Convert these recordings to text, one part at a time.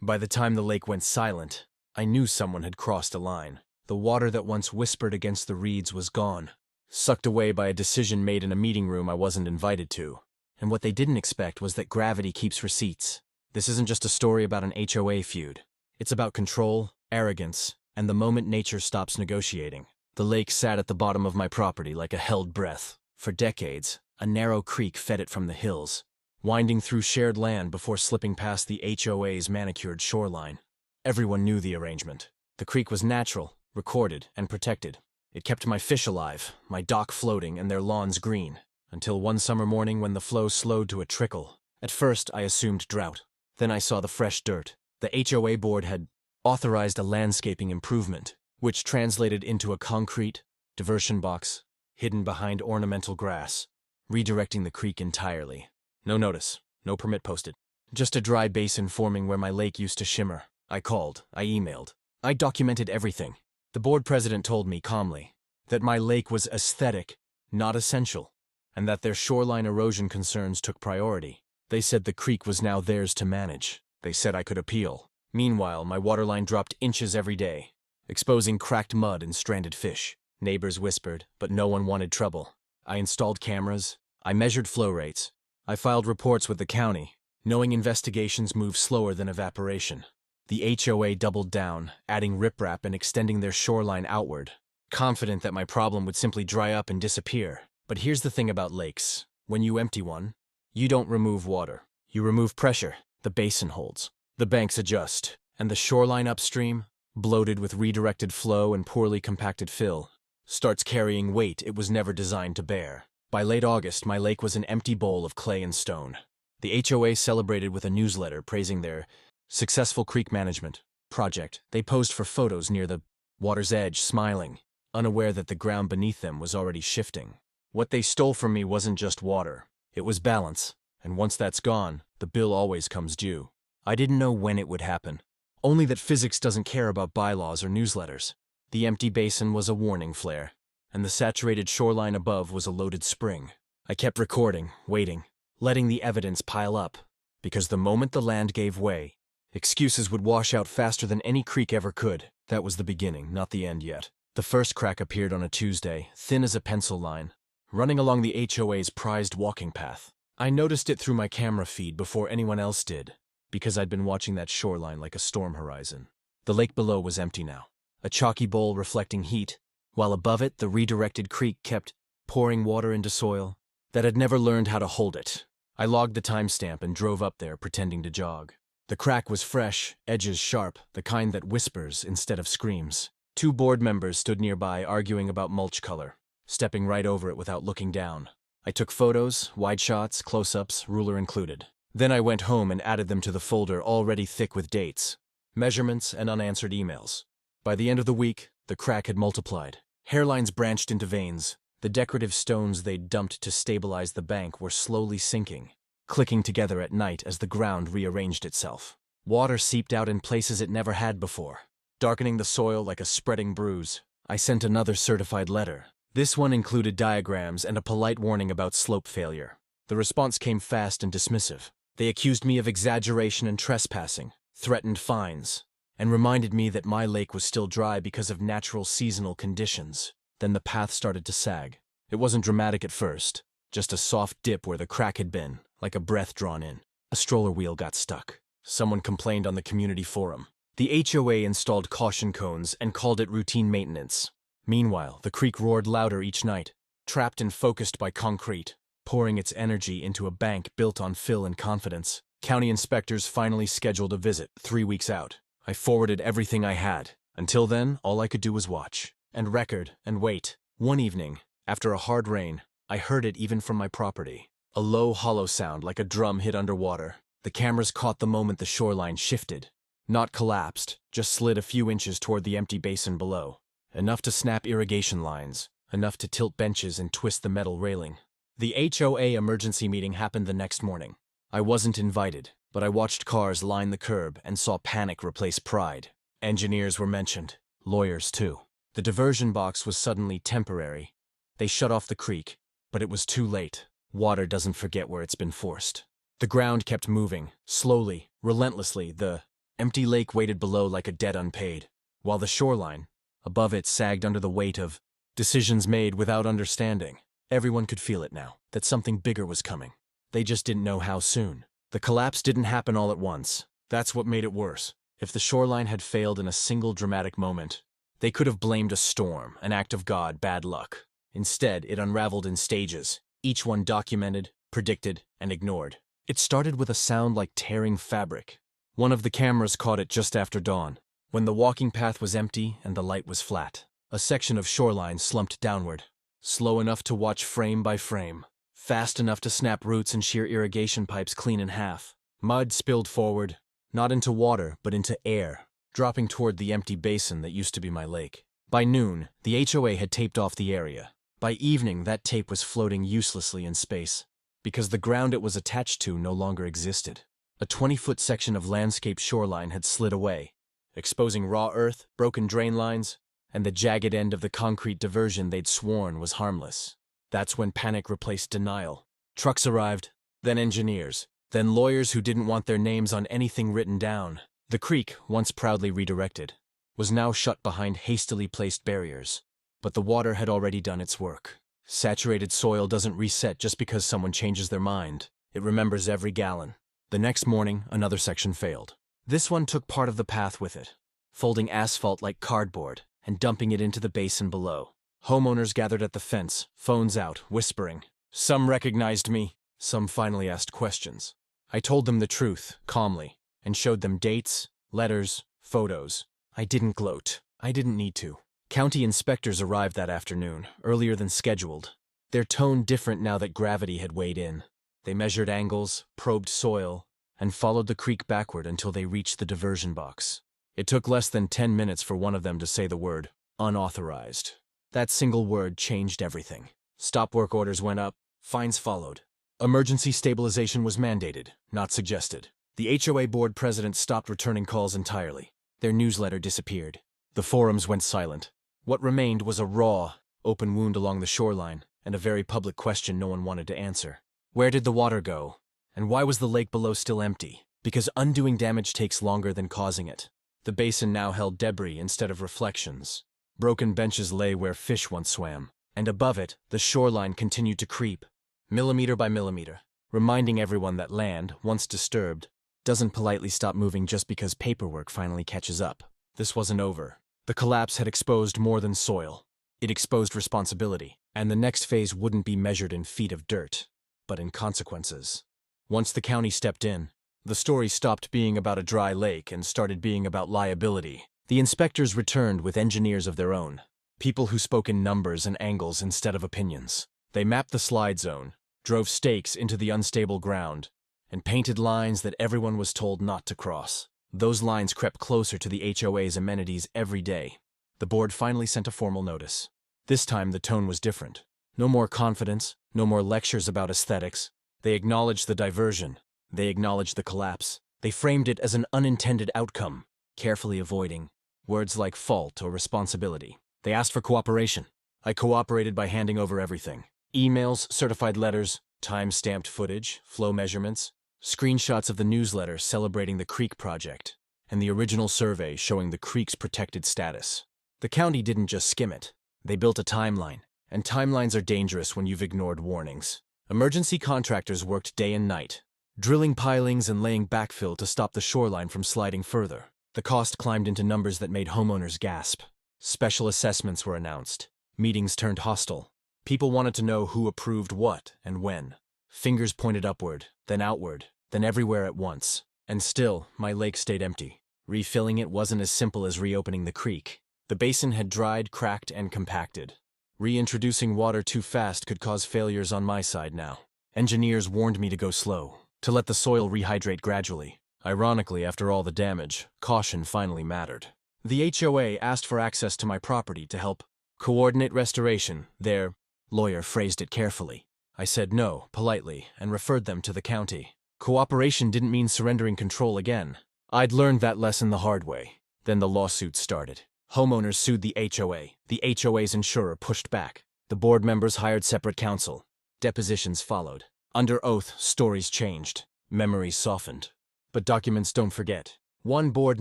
By the time the lake went silent, I knew someone had crossed a line. The water that once whispered against the reeds was gone, sucked away by a decision made in a meeting room I wasn't invited to. And what they didn't expect was that gravity keeps receipts. This isn't just a story about an HOA feud. It's about control, arrogance, and the moment nature stops negotiating. The lake sat at the bottom of my property like a held breath. For decades, a narrow creek fed it from the hills, winding through shared land before slipping past the HOA's manicured shoreline. Everyone knew the arrangement. The creek was natural, recorded, and protected. It kept my fish alive, my dock floating, and their lawns green, until one summer morning when the flow slowed to a trickle. At first, I assumed drought. Then I saw the fresh dirt. The HOA board had authorized a landscaping improvement, which translated into a concrete diversion box hidden behind ornamental grass, redirecting the creek entirely. No notice, no permit posted. Just a dry basin forming where my lake used to shimmer. I called, I emailed, I documented everything. The board president told me calmly that my lake was aesthetic, not essential, and that their shoreline erosion concerns took priority. They said the creek was now theirs to manage. They said I could appeal. Meanwhile, my waterline dropped inches every day, exposing cracked mud and stranded fish. Neighbors whispered, but no one wanted trouble. I installed cameras. I measured flow rates. I filed reports with the county, knowing investigations move slower than evaporation. The HOA doubled down, adding riprap and extending their shoreline outward, confident that my problem would simply dry up and disappear. But here's the thing about lakes. When you empty one, you don't remove water. You remove pressure. The basin holds. The banks adjust, and the shoreline upstream, bloated with redirected flow and poorly compacted fill, starts carrying weight it was never designed to bear. By late August, my lake was an empty bowl of clay and stone. The HOA celebrated with a newsletter praising their successful creek management project. They posed for photos near the water's edge, smiling, unaware that the ground beneath them was already shifting. What they stole from me wasn't just water. It was balance, and once that's gone, the bill always comes due. I didn't know when it would happen, only that physics doesn't care about bylaws or newsletters. The empty basin was a warning flare, and the saturated shoreline above was a loaded spring. I kept recording, waiting, letting the evidence pile up, because the moment the land gave way, excuses would wash out faster than any creek ever could. That was the beginning, not the end yet. The first crack appeared on a Tuesday, thin as a pencil line, running along the HOA's prized walking path. I noticed it through my camera feed before anyone else did, because I'd been watching that shoreline like a storm horizon. The lake below was empty now, a chalky bowl reflecting heat, while above it the redirected creek kept pouring water into soil that had never learned how to hold it. I logged the timestamp and drove up there, pretending to jog. The crack was fresh, edges sharp, the kind that whispers instead of screams. 2 board members stood nearby arguing about mulch color, stepping right over it without looking down. I took photos, wide shots, close-ups, ruler included. Then I went home and added them to the folder already thick with dates, measurements, and unanswered emails. By the end of the week, the crack had multiplied. Hairlines branched into veins. The decorative stones they'd dumped to stabilize the bank were slowly sinking, clicking together at night as the ground rearranged itself. Water seeped out in places it never had before, darkening the soil like a spreading bruise. I sent another certified letter. This one included diagrams and a polite warning about slope failure. The response came fast and dismissive. They accused me of exaggeration and trespassing, threatened fines, and reminded me that my lake was still dry because of natural seasonal conditions. Then the path started to sag. It wasn't dramatic at first, just a soft dip where the crack had been, like a breath drawn in. A stroller wheel got stuck. Someone complained on the community forum. The HOA installed caution cones and called it routine maintenance. Meanwhile, the creek roared louder each night, trapped and focused by concrete, pouring its energy into a bank built on fill and confidence. County inspectors finally scheduled a visit 3 weeks out. I forwarded everything I had. Until then, all I could do was watch, and record, and wait. One evening, after a hard rain, I heard it even from my property. A low, hollow sound like a drum hit underwater. The cameras caught the moment the shoreline shifted. Not collapsed, just slid a few inches toward the empty basin below. Enough to snap irrigation lines, enough to tilt benches and twist the metal railing. The HOA emergency meeting happened the next morning. I wasn't invited, but I watched cars line the curb and saw panic replace pride. Engineers were mentioned, lawyers too. The diversion box was suddenly temporary. They shut off the creek, but it was too late. Water doesn't forget where it's been forced. The ground kept moving, slowly, relentlessly. The Empty lake waited below like a debt unpaid, while the shoreline, above it, sagged under the weight of decisions made without understanding. Everyone could feel it now, that something bigger was coming. They just didn't know how soon. The collapse didn't happen all at once. That's what made it worse. If the shoreline had failed in a single dramatic moment, they could have blamed a storm, an act of God, bad luck. Instead, it unraveled in stages, each one documented, predicted, and ignored. It started with a sound like tearing fabric. One of the cameras caught it just after dawn, when the walking path was empty and the light was flat. A section of shoreline slumped downward, slow enough to watch frame by frame, fast enough to snap roots and shear irrigation pipes clean in half. Mud spilled forward, not into water, but into air, dropping toward the empty basin that used to be my lake. By noon, the HOA had taped off the area. By evening, that tape was floating uselessly in space, because the ground it was attached to no longer existed. A 20-foot section of landscape shoreline had slid away, exposing raw earth, broken drain lines, and the jagged end of the concrete diversion they'd sworn was harmless. That's when panic replaced denial. Trucks arrived, then engineers, then lawyers who didn't want their names on anything written down. The creek, once proudly redirected, was now shut behind hastily placed barriers. But the water had already done its work. Saturated soil doesn't reset just because someone changes their mind. It remembers every gallon. The next morning, another section failed. This one took part of the path with it, folding asphalt like cardboard and dumping it into the basin below. Homeowners gathered at the fence, phones out, whispering. Some recognized me. Some finally asked questions. I told them the truth, calmly, and showed them dates, letters, photos. I didn't gloat. I didn't need to. County inspectors arrived that afternoon, earlier than scheduled. Their tone different now that gravity had weighed in. They measured angles, probed soil, and followed the creek backward until they reached the diversion box. It took less than 10 minutes for one of them to say the word, unauthorized. That single word changed everything. Stop work orders went up, fines followed. Emergency stabilization was mandated, not suggested. The HOA board president stopped returning calls entirely. Their newsletter disappeared. The forums went silent. What remained was a raw, open wound along the shoreline, and a very public question no one wanted to answer. Where did the water go? And why was the lake below still empty? Because undoing damage takes longer than causing it. The basin now held debris instead of reflections. Broken benches lay where fish once swam, and above it, the shoreline continued to creep, millimeter by millimeter, reminding everyone that land, once disturbed, doesn't politely stop moving just because paperwork finally catches up. This wasn't over. The collapse had exposed more than soil. It exposed responsibility, and the next phase wouldn't be measured in feet of dirt, but in consequences. Once the county stepped in, the story stopped being about a dry lake and started being about liability. The inspectors returned with engineers of their own, people who spoke in numbers and angles instead of opinions. They mapped the slide zone, drove stakes into the unstable ground, and painted lines that everyone was told not to cross. Those lines crept closer to the HOA's amenities every day. The board finally sent a formal notice. This time the tone was different. No more confidence, no more lectures about aesthetics. They acknowledged the diversion. They acknowledged the collapse. They framed it as an unintended outcome, carefully avoiding words like fault or responsibility. They asked for cooperation. I cooperated by handing over everything. Emails, certified letters, time-stamped footage, flow measurements, screenshots of the newsletter celebrating the creek project, and the original survey showing the creek's protected status. The county didn't just skim it. They built a timeline, and timelines are dangerous when you've ignored warnings. Emergency contractors worked day and night, drilling pilings and laying backfill to stop the shoreline from sliding further. The cost climbed into numbers that made homeowners gasp. Special assessments were announced. Meetings turned hostile. People wanted to know who approved what and when. Fingers pointed upward, then outward, then everywhere at once. And still, my lake stayed empty. Refilling it wasn't as simple as reopening the creek. The basin had dried, cracked, and compacted. Reintroducing water too fast could cause failures on my side now. Engineers warned me to go slow, to let the soil rehydrate gradually. Ironically, after all the damage, caution finally mattered. The HOA asked for access to my property to help coordinate restoration. Their lawyer phrased it carefully. I said no, politely, and referred them to the county. Cooperation didn't mean surrendering control again. I'd learned that lesson the hard way. Then the lawsuit started. Homeowners sued the HOA. The HOA's insurer pushed back. The board members hired separate counsel. Depositions followed. Under oath, stories changed. Memories softened. But documents don't forget. One board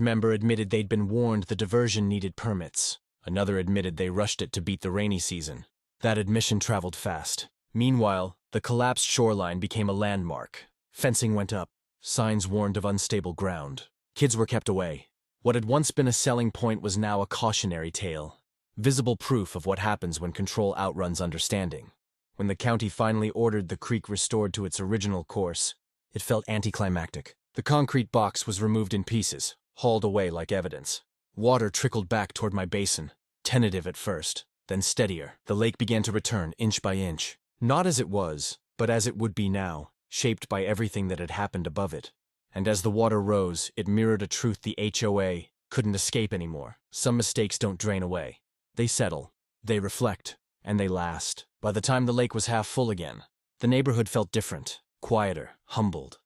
member admitted they'd been warned the diversion needed permits. Another admitted they rushed it to beat the rainy season. That admission traveled fast. Meanwhile, the collapsed shoreline became a landmark. Fencing went up. Signs warned of unstable ground. Kids were kept away. What had once been a selling point was now a cautionary tale. Visible proof of what happens when control outruns understanding. When the county finally ordered the creek restored to its original course, it felt anticlimactic. The concrete box was removed in pieces, hauled away like evidence. Water trickled back toward my basin, tentative at first, then steadier. The lake began to return inch by inch. Not as it was, but as it would be now, shaped by everything that had happened above it. And as the water rose, it mirrored a truth the HOA couldn't escape anymore. Some mistakes don't drain away. They settle, they reflect, and they last. By the time the lake was half full again, the neighborhood felt different, quieter, humbled.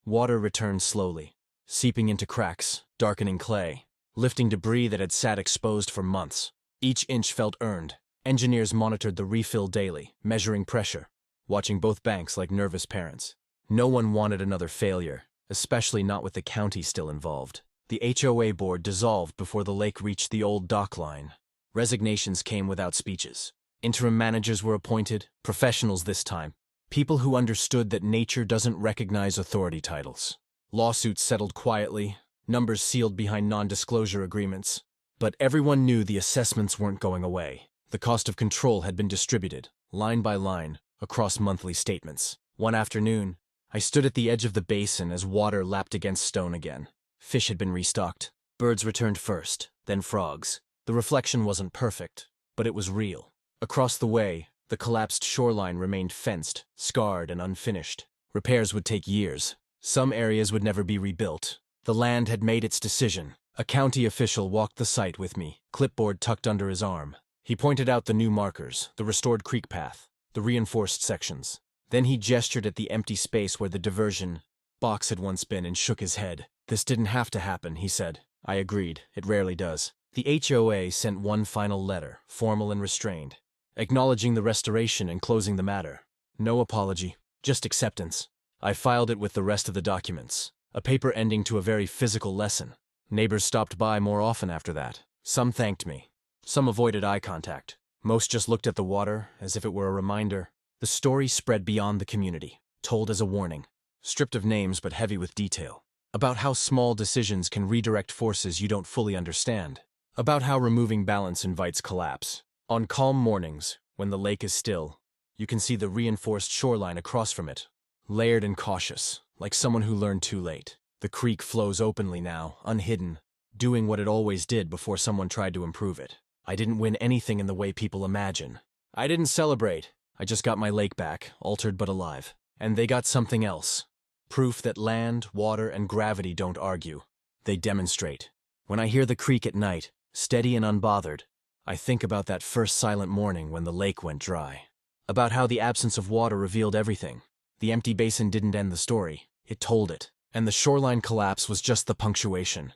Water returned slowly, seeping into cracks, darkening clay, lifting debris that had sat exposed for months. Each inch felt earned. Engineers monitored the refill daily, measuring pressure, watching both banks like nervous parents. No one wanted another failure, especially not with the county still involved. The HOA board dissolved before the lake reached the old dock line. Resignations came without speeches. Interim managers were appointed, professionals this time, people who understood that nature doesn't recognize authority titles. Lawsuits settled quietly, numbers sealed behind non-disclosure agreements. But everyone knew the assessments weren't going away. The cost of control had been distributed, line by line, across monthly statements. One afternoon, I stood at the edge of the basin as water lapped against stone again. Fish had been restocked. Birds returned first, then frogs. The reflection wasn't perfect, but it was real. Across the way, the collapsed shoreline remained fenced, scarred, and unfinished. Repairs would take years. Some areas would never be rebuilt. The land had made its decision. A county official walked the site with me, clipboard tucked under his arm. He pointed out the new markers, the restored creek path, the reinforced sections. Then he gestured at the empty space where the diversion box had once been and shook his head. "This didn't have to happen," he said. I agreed. It rarely does. The HOA sent one final letter, formal and restrained, acknowledging the restoration and closing the matter. No apology, just acceptance. I filed it with the rest of the documents, a paper ending to a very physical lesson. Neighbors stopped by more often after that. Some thanked me. Some avoided eye contact. Most just looked at the water as if it were a reminder. The story spread beyond the community, told as a warning, stripped of names but heavy with detail, about how small decisions can redirect forces you don't fully understand, about how removing balance invites collapse. On calm mornings, when the lake is still, you can see the reinforced shoreline across from it, layered and cautious, like someone who learned too late. The creek flows openly now, unhidden, doing what it always did before someone tried to improve it. I didn't win anything in the way people imagine. I didn't celebrate. I just got my lake back, altered but alive. And they got something else. Proof that land, water, and gravity don't argue. They demonstrate. When I hear the creek at night, steady and unbothered, I think about that first silent morning when the lake went dry. About how the absence of water revealed everything. The empty basin didn't end the story. It told it. And the shoreline collapse was just the punctuation.